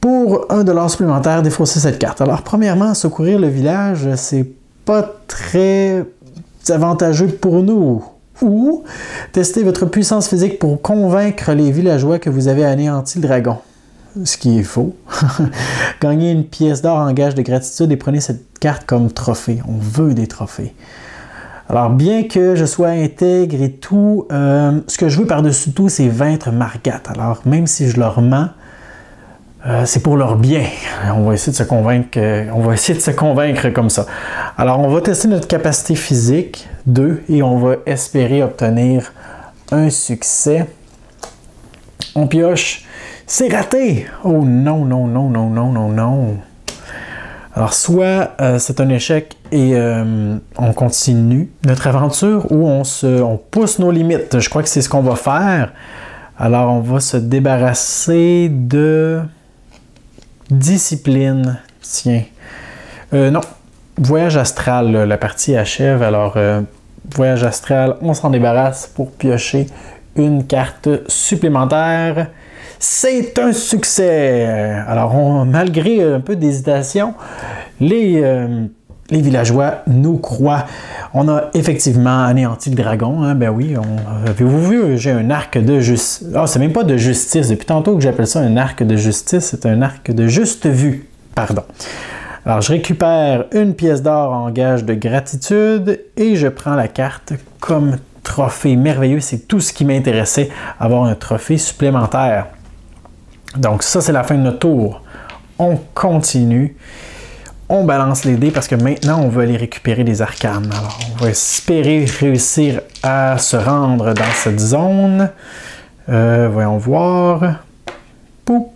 Pour 1$ supplémentaire, défaussez cette carte. Alors, premièrement, secourir le village, c'est pas très avantageux pour nous. Ou tester votre puissance physique pour convaincre les villageois que vous avez anéanti le dragon. Ce qui est faux. Gagnez une pièce d'or en gage de gratitude et prenez cette carte comme trophée. On veut des trophées. Alors, bien que je sois intègre et tout, ce que je veux par-dessus tout, c'est vaincre Margat. Alors, même si je leur mens, c'est pour leur bien. On va essayer de se convaincre comme ça. Alors, on va tester notre capacité physique, 2, et on va espérer obtenir un succès. On pioche. C'est raté! Oh non, non, non, non, non, non, non. Alors, soit c'est un échec et on continue notre aventure, ou on pousse nos limites. Je crois que c'est ce qu'on va faire. Alors, on va se débarrasser de... Discipline, tiens. Non, voyage astral, là, la partie achève. Alors, voyage astral, on s'en débarrasse pour piocher une carte supplémentaire. C'est un succès! Alors, malgré un peu d'hésitation, les villageois nous croient. On a effectivement anéanti le dragon. Hein? Ben oui, avez-vous vu, j'ai un arc de justice. Ah, c'est même pas de justice. Depuis tantôt que j'appelle ça un arc de justice, c'est un arc de juste vue. Pardon. Alors, je récupère une pièce d'or en gage de gratitude et je prends la carte comme trophée merveilleux. C'est tout ce qui m'intéressait, avoir un trophée supplémentaire. Donc, ça, c'est la fin de notre tour. On continue. On balance les dés parce que maintenant, on veut aller récupérer les arcanes. Alors, on va espérer réussir à se rendre dans cette zone. Voyons voir. Poup.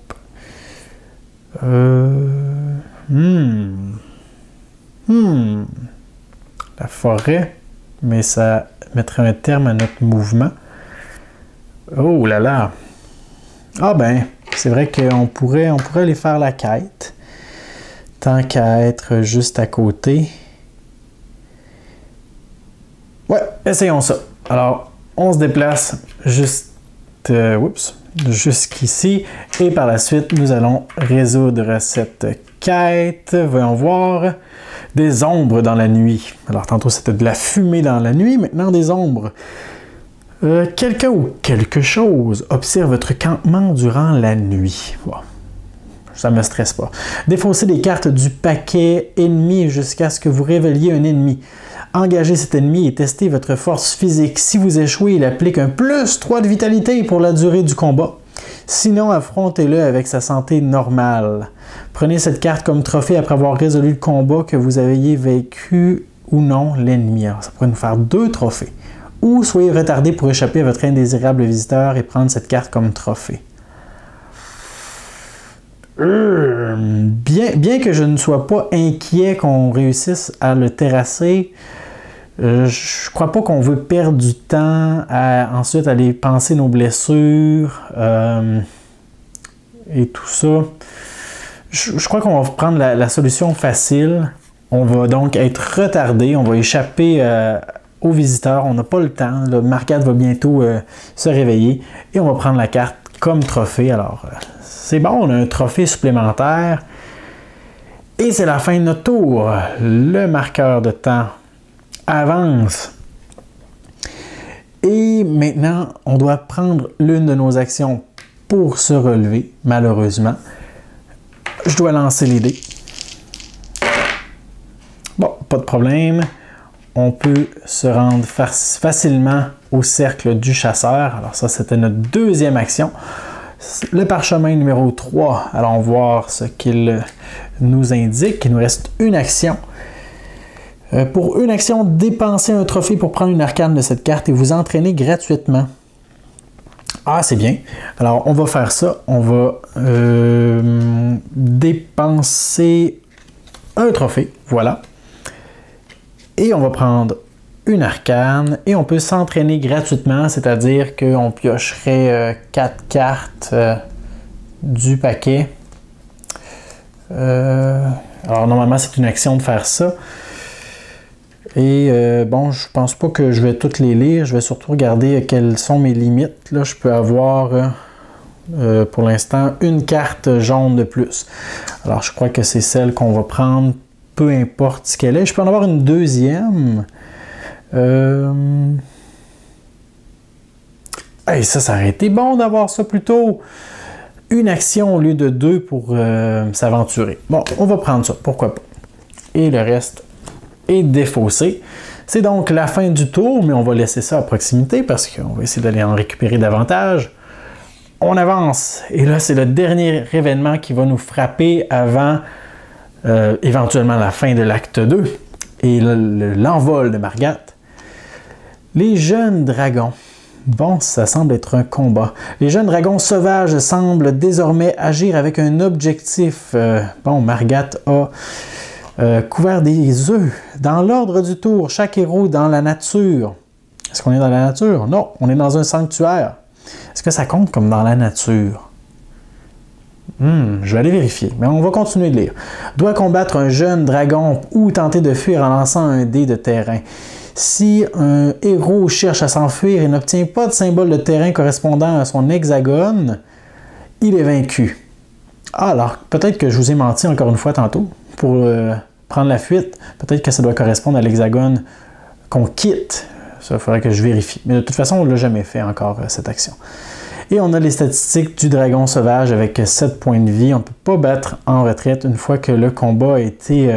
La forêt, mais ça mettrait un terme à notre mouvement. Oh là là! Ah ben, c'est vrai qu'on pourrait aller faire la quête. Tant qu'à être juste à côté. Ouais, essayons ça. Alors, on se déplace jusqu'ici et par la suite, nous allons résoudre cette quête. Voyons voir. Des ombres dans la nuit. Alors, tantôt, c'était de la fumée dans la nuit, maintenant des ombres. Quelqu'un ou quelque chose observe votre campement durant la nuit. Bon. Ça ne me stresse pas. Défaussez des cartes du paquet ennemi jusqu'à ce que vous révéliez un ennemi. Engagez cet ennemi et testez votre force physique. Si vous échouez, il applique un +3 de vitalité pour la durée du combat. Sinon, affrontez-le avec sa santé normale. Prenez cette carte comme trophée après avoir résolu le combat, que vous ayez vaincu ou non l'ennemi. Ça pourrait nous faire 2 trophées. Ou soyez retardé pour échapper à votre indésirable visiteur et prendre cette carte comme trophée. Bien que je ne sois pas inquiet qu'on réussisse à le terrasser, je crois pas qu'on veut perdre du temps à ensuite aller penser nos blessures et tout ça. Je crois qu'on va prendre la solution facile. On va donc être retardé, on va échapper aux visiteurs, on n'a pas le temps. Margat va bientôt se réveiller et on va prendre la carte comme trophée. Alors, c'est bon, on a un trophée supplémentaire. Et c'est la fin de notre tour. Le marqueur de temps avance. Et maintenant, on doit prendre l'une de nos actions pour se relever, malheureusement. Je dois lancer les dés. Bon, pas de problème. On peut se rendre facilement au cercle du chasseur. Alors ça, c'était notre deuxième action. Le parchemin numéro 3, allons voir ce qu'il nous indique. Il nous reste une action. Pour une action, dépensez un trophée pour prendre une arcane de cette carte et vous entraîner gratuitement. Ah, c'est bien. Alors, on va faire ça. On va dépenser un trophée. Voilà. Et on va prendre une arcane et on peut s'entraîner gratuitement, c'est-à-dire qu'on piocherait 4 cartes du paquet. Alors normalement c'est une action de faire ça. Et bon, je pense pas que je vais toutes les lire, je vais surtout regarder quelles sont mes limites. Là, je peux avoir pour l'instant une carte jaune de plus. Alors je crois que c'est celle qu'on va prendre, peu importe ce qu'elle est. Je peux en avoir une deuxième. Hey, ça aurait été bon d'avoir ça plus tôt. Une action au lieu de 2 pour s'aventurer. Bon, on va prendre ça, pourquoi pas. Et le reste est défaussé. C'est donc la fin du tour, mais on va laisser ça à proximité parce qu'on va essayer d'aller en récupérer davantage. On avance. Et là, c'est le dernier événement qui va nous frapper avant éventuellement la fin de l'acte 2 et l'envol de Margat. Les jeunes dragons. Bon, ça semble être un combat. Les jeunes dragons sauvages semblent désormais agir avec un objectif. Bon, Margat a couvert des œufs. Dans l'ordre du tour, chaque héros dans la nature. Est-ce qu'on est dans la nature? Non, on est dans un sanctuaire. Est-ce que ça compte comme dans la nature? Je vais aller vérifier, mais on va continuer de lire. Doit combattre un jeune dragon ou tenter de fuir en lançant un dé de terrain. Si un héros cherche à s'enfuir et n'obtient pas de symbole de terrain correspondant à son hexagone, il est vaincu. Ah, alors, peut-être que je vous ai menti encore une fois tantôt pour prendre la fuite. Peut-être que ça doit correspondre à l'hexagone qu'on quitte. Ça, il faudrait que je vérifie. Mais de toute façon, on ne l'a jamais fait encore, cette action. Et on a les statistiques du dragon sauvage avec 7 points de vie. On ne peut pas battre en retraite une fois que le combat a été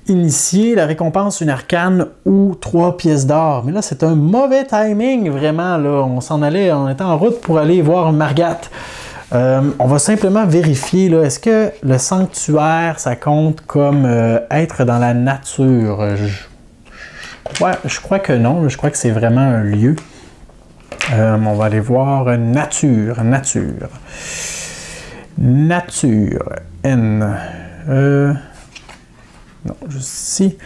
initié. La récompense, une arcane ou 3 pièces d'or. Mais là, c'est un mauvais timing, vraiment. Là. On s'en allait, on était en route pour aller voir Margat. On va simplement vérifier, est-ce que le sanctuaire, ça compte comme être dans la nature? Je crois que non. Je crois que c'est vraiment un lieu. On va aller voir nature. N. Non, juste ici.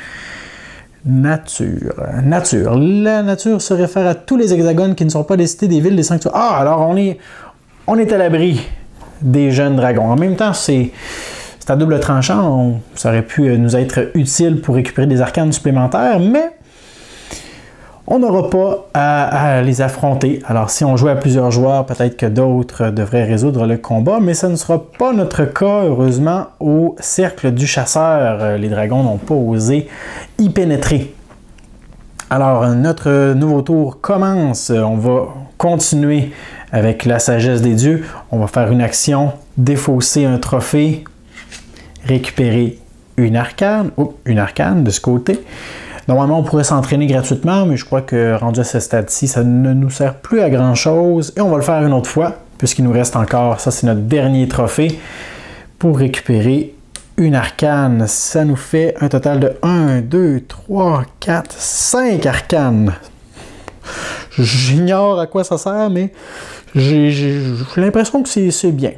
Nature. La nature se réfère à tous les hexagones qui ne sont pas des cités, des villes, des sanctuaires. Ah, alors on est à l'abri des jeunes dragons. En même temps, c'est à double tranchant. Ça aurait pu nous être utile pour récupérer des arcanes supplémentaires, mais on n'aura pas à les affronter. Alors, si on jouait à plusieurs joueurs, peut-être que d'autres devraient résoudre le combat, mais ce ne sera pas notre cas, heureusement, au cercle du chasseur. Les dragons n'ont pas osé y pénétrer. Alors, notre nouveau tour commence. On va continuer avec la sagesse des dieux. On va faire une action, défausser un trophée, récupérer une arcane de ce côté. Normalement, on pourrait s'entraîner gratuitement, mais je crois que rendu à ce stade-ci, ça ne nous sert plus à grand-chose. Et on va le faire une autre fois, puisqu'il nous reste encore, ça c'est notre dernier trophée, pour récupérer une arcane. Ça nous fait un total de 1, 2, 3, 4, 5 arcanes. J'ignore à quoi ça sert, mais j'ai l'impression que c'est bien.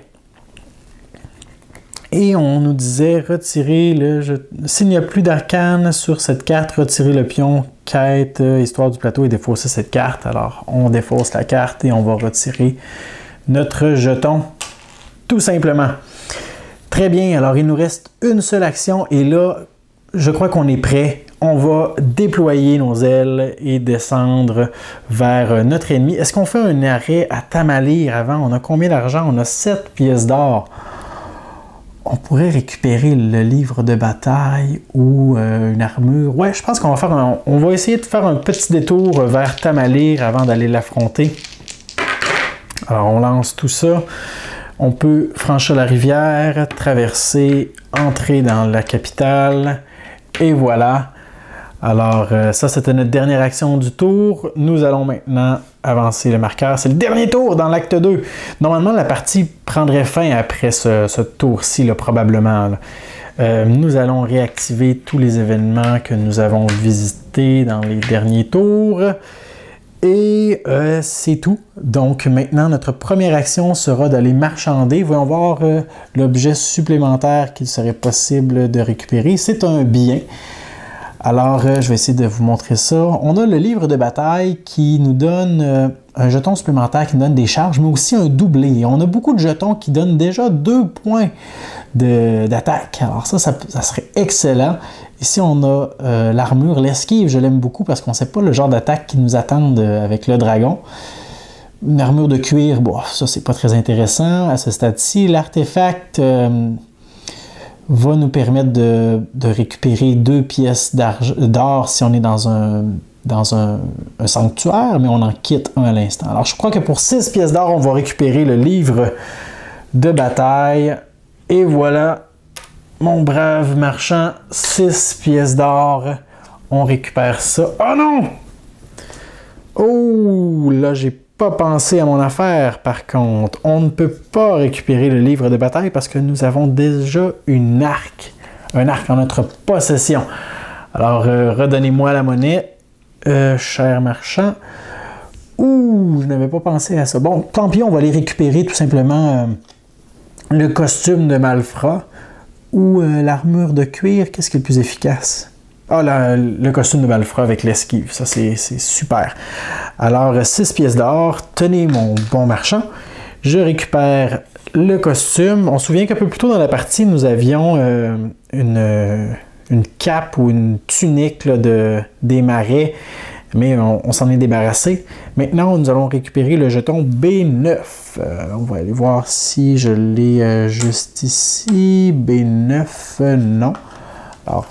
Et on nous disait retirer s'il n'y a plus d'arcane sur cette carte, retirer le pion quête, histoire du plateau et défausser cette carte. Alors on défausse la carte et on va retirer notre jeton tout simplement. Très bien, alors il nous reste une seule action et là, je crois qu'on est prêt. On va déployer nos ailes et descendre vers notre ennemi. Est-ce qu'on fait un arrêt à Tamalir avant? On a combien d'argent? On a 7 pièces d'or. On pourrait récupérer le livre de bataille ou une armure. Ouais, je pense qu'on va on va essayer de faire un petit détour vers Tamalir avant d'aller l'affronter. Alors, on lance tout ça. On peut franchir la rivière, traverser, entrer dans la capitale. Et voilà. Alors, ça, c'était notre dernière action du tour. Nous allons maintenant avancer le marqueur. C'est le dernier tour dans l'acte 2. Normalement, la partie prendrait fin après ce tour-ci, probablement. Nous allons réactiver tous les événements que nous avons visités dans les derniers tours. Et c'est tout. Donc, maintenant, notre première action sera d'aller marchander. Voyons voir l'objet supplémentaire qu'il serait possible de récupérer. C'est un bien. Alors, je vais essayer de vous montrer ça. On a le livre de bataille qui nous donne un jeton supplémentaire qui nous donne des charges, mais aussi un doublé. Et on a beaucoup de jetons qui donnent déjà 2 points d'attaque. Alors ça serait excellent. Ici, on a l'armure, l'esquive, je l'aime beaucoup parce qu'on ne sait pas le genre d'attaque qui nous attendent avec le dragon. Une armure de cuir, bon, ça c'est pas très intéressant à ce stade-ci. L'artefact va nous permettre de récupérer 2 pièces d'or si on est dans un sanctuaire, mais on en quitte un à l'instant. Alors, je crois que pour 6 pièces d'or, on va récupérer le livre de bataille. Et voilà, mon brave marchand, 6 pièces d'or. On récupère ça. Oh non! Oh, là, j'ai pas pensé à mon affaire, par contre. On ne peut pas récupérer le livre de bataille parce que nous avons déjà un arc en notre possession. Alors, redonnez-moi la monnaie, cher marchand. Ouh, je n'avais pas pensé à ça. Bon, tant pis, on va aller récupérer tout simplement le costume de Malfra ou l'armure de cuir. Qu'est-ce qui est le plus efficace? Ah, le costume de Malfra avec l'esquive, ça c'est super. Alors, 6 pièces d'or, tenez mon bon marchand. Je récupère le costume. On se souvient qu'un peu plus tôt dans la partie, nous avions une cape ou une tunique des marais, mais on s'en est débarrassé. Maintenant, nous allons récupérer le jeton B9. On va aller voir si je l'ai juste ici. B9, non. Alors,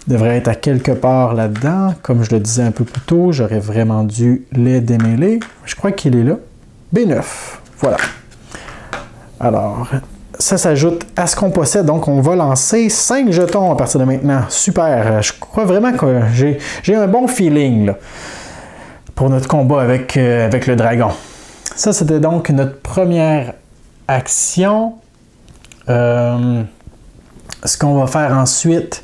devrait être à quelque part là-dedans. Comme je le disais un peu plus tôt, j'aurais vraiment dû les démêler. Je crois qu'il est là. B9. Voilà. Alors, ça s'ajoute à ce qu'on possède. Donc, on va lancer 5 jetons à partir de maintenant. Super. Je crois vraiment que j'ai un bon feeling là, pour notre combat avec le dragon. Ça, c'était donc notre première action. Ce qu'on va faire ensuite,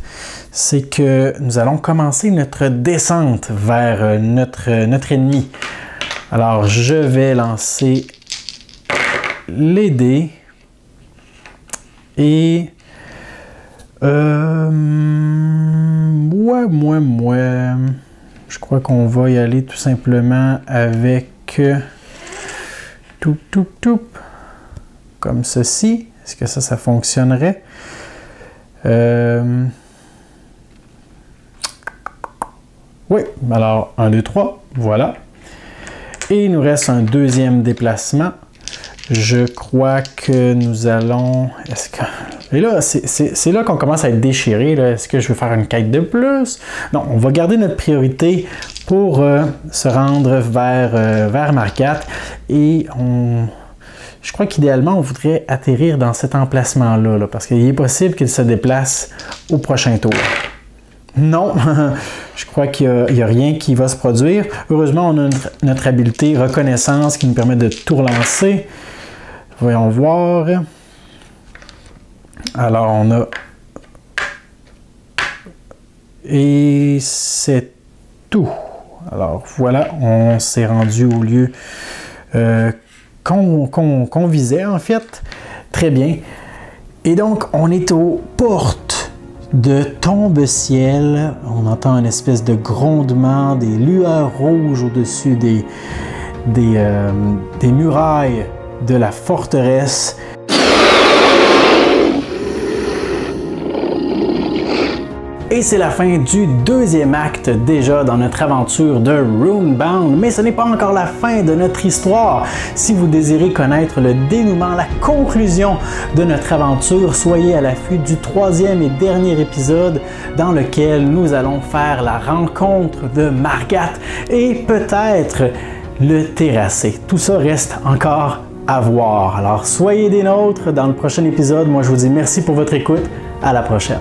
c'est que nous allons commencer notre descente vers notre ennemi. Alors, je vais lancer les dés et je crois qu'on va y aller tout simplement avec comme ceci. Est-ce que ça fonctionnerait? Oui, alors 1, 2, 3, voilà. Et il nous reste un deuxième déplacement. Je crois que nous allons... Et là, c'est là qu'on commence à être déchiré. Est-ce que je veux faire une quête de plus? Non, on va garder notre priorité pour se rendre vers Margat. Et je crois qu'idéalement, on voudrait atterrir dans cet emplacement-là, parce qu'il est possible qu'il se déplace au prochain tour. Non, je crois qu'il n'y a rien qui va se produire. Heureusement, on a notre habileté reconnaissance qui nous permet de tout relancer. Voyons voir. Alors, on a... Et c'est tout. Alors, voilà, on s'est rendu au lieu qu'on visait, en fait. Très bien. Et donc, on est aux portes de Tombe-Ciel. On entend une espèce de grondement, des lueurs rouges au-dessus des murailles de la forteresse. Et c'est la fin du deuxième acte déjà dans notre aventure de Runebound, mais ce n'est pas encore la fin de notre histoire. Si vous désirez connaître le dénouement, la conclusion de notre aventure, soyez à l'affût du troisième et dernier épisode dans lequel nous allons faire la rencontre de Margat et peut-être le terrasser. Tout ça reste encore à voir. Alors soyez des nôtres dans le prochain épisode. Moi je vous dis merci pour votre écoute. À la prochaine.